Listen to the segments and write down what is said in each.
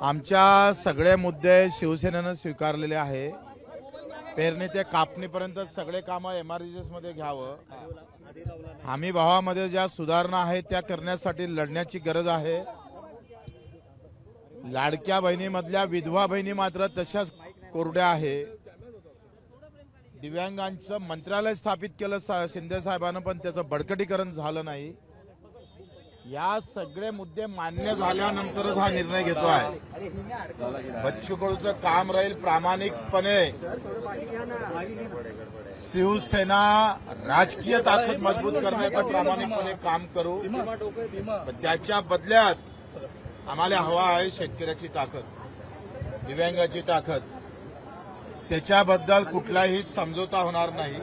आमच्या सगळे मुद्दे शिवसेनेनं स्वीकारलेले आहे। पेरणी ते कापणीपर्यंत सगळे कामं MRGS मध्ये घ्यावं। हमी भावामध्ये ज्या सुधारणा आहेत त्या करण्यासाठी लढण्याची गरज आहे। लाडक्या बहिणीमधल्या विधवा बहिणी मात्र तशाच कोरड्या आहे। दिव्यांगांचं मंत्रालय स्थापित केलं शिंदे साहेबांना, पण त्याचं बळकटीकरण झालं नाही। या सगळे मुद्दे मान्य झाल्यानंतरच हा निर्णय घेतो आहे। बच्चू कडूचं काम राहील प्रामाणिकपणे शिवसेना राजकीय ताकद मजबूत करण्याचं प्रामाणिकपणे काम करू, पण त्याच्या बदल्यात आम्हाला हवा आहे शेतकऱ्याची ताकद, दिव्यांगाची ताकद। त्याच्याबद्दल कुठलाही समझोता होणार नाही।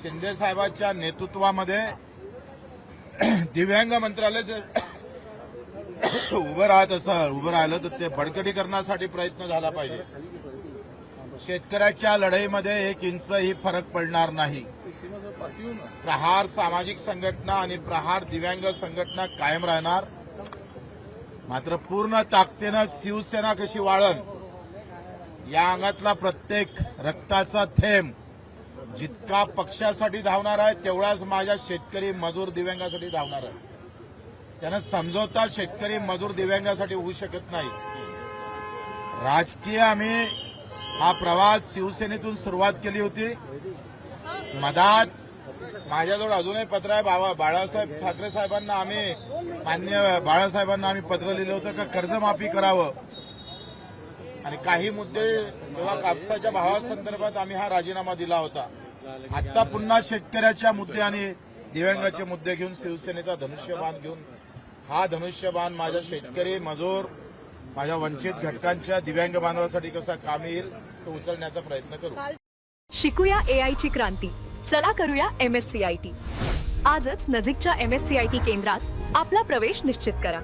शिंदे साहेबांच्या नेतृत्वामध्ये दिव्यांग मंत्रालय उभं राहिलं तर ते बळकटीकरणासाठी प्रयत्न झाला पाहिजे। शेतकऱ्याच्या लढाईमध्ये एक इंचही फरक पडणार नाही। प्रहार सामाजिक संघटना आणि प्रहार दिव्यांग संघटना कायम राहणार, मात्र पूर्ण ताकदीनं शिवसेना कशी वाळण, या अंगातला प्रत्येक रक्ताचा थेंब जितका पक्षासाठी धावणार आहे तेवढाच माझ्या शेतकरी मजूर दिव्यांगासाठी धावणार आहे। त्यानं समझोता शेतकरी मजूर दिव्यांगासाठी होऊ शकत नाही। राजकीय आम्ही हा प्रवास शिवसेनेतून सुरुवात केली होती। मधात माझ्याजवळ अजूनही पत्र आहे। बाळासाहेब ठाकरे साहेबांना आम्ही मान्य बाळासाहेबांना आम्ही पत्र लिहिलं होतं का कर्जमाफी करावं, आणि काही मुद्दे तेव्हा कापसाच्या भावासंदर्भात आम्ही हा राजीनामा दिला होता। आता पुन्हा शेतकऱ्याच्या मुद्दे आणि दिव्यांगाचे मुद्दे घेऊन शिवसेनेचा धनुष्यबाण घेऊन हा धनुष्यबाण माझ्या शेतकरी मजूर माझ्या वंचित घटकांच्या दिव्यांग बांधवासाठी कसा कामी येईल तो उचलण्याचा प्रयत्न करू। शिकूया AI ची क्रांती, चला करूया MSCIT। आजच नजीकच्या MSCIT केंद्रात आपला प्रवेश निश्चित करा।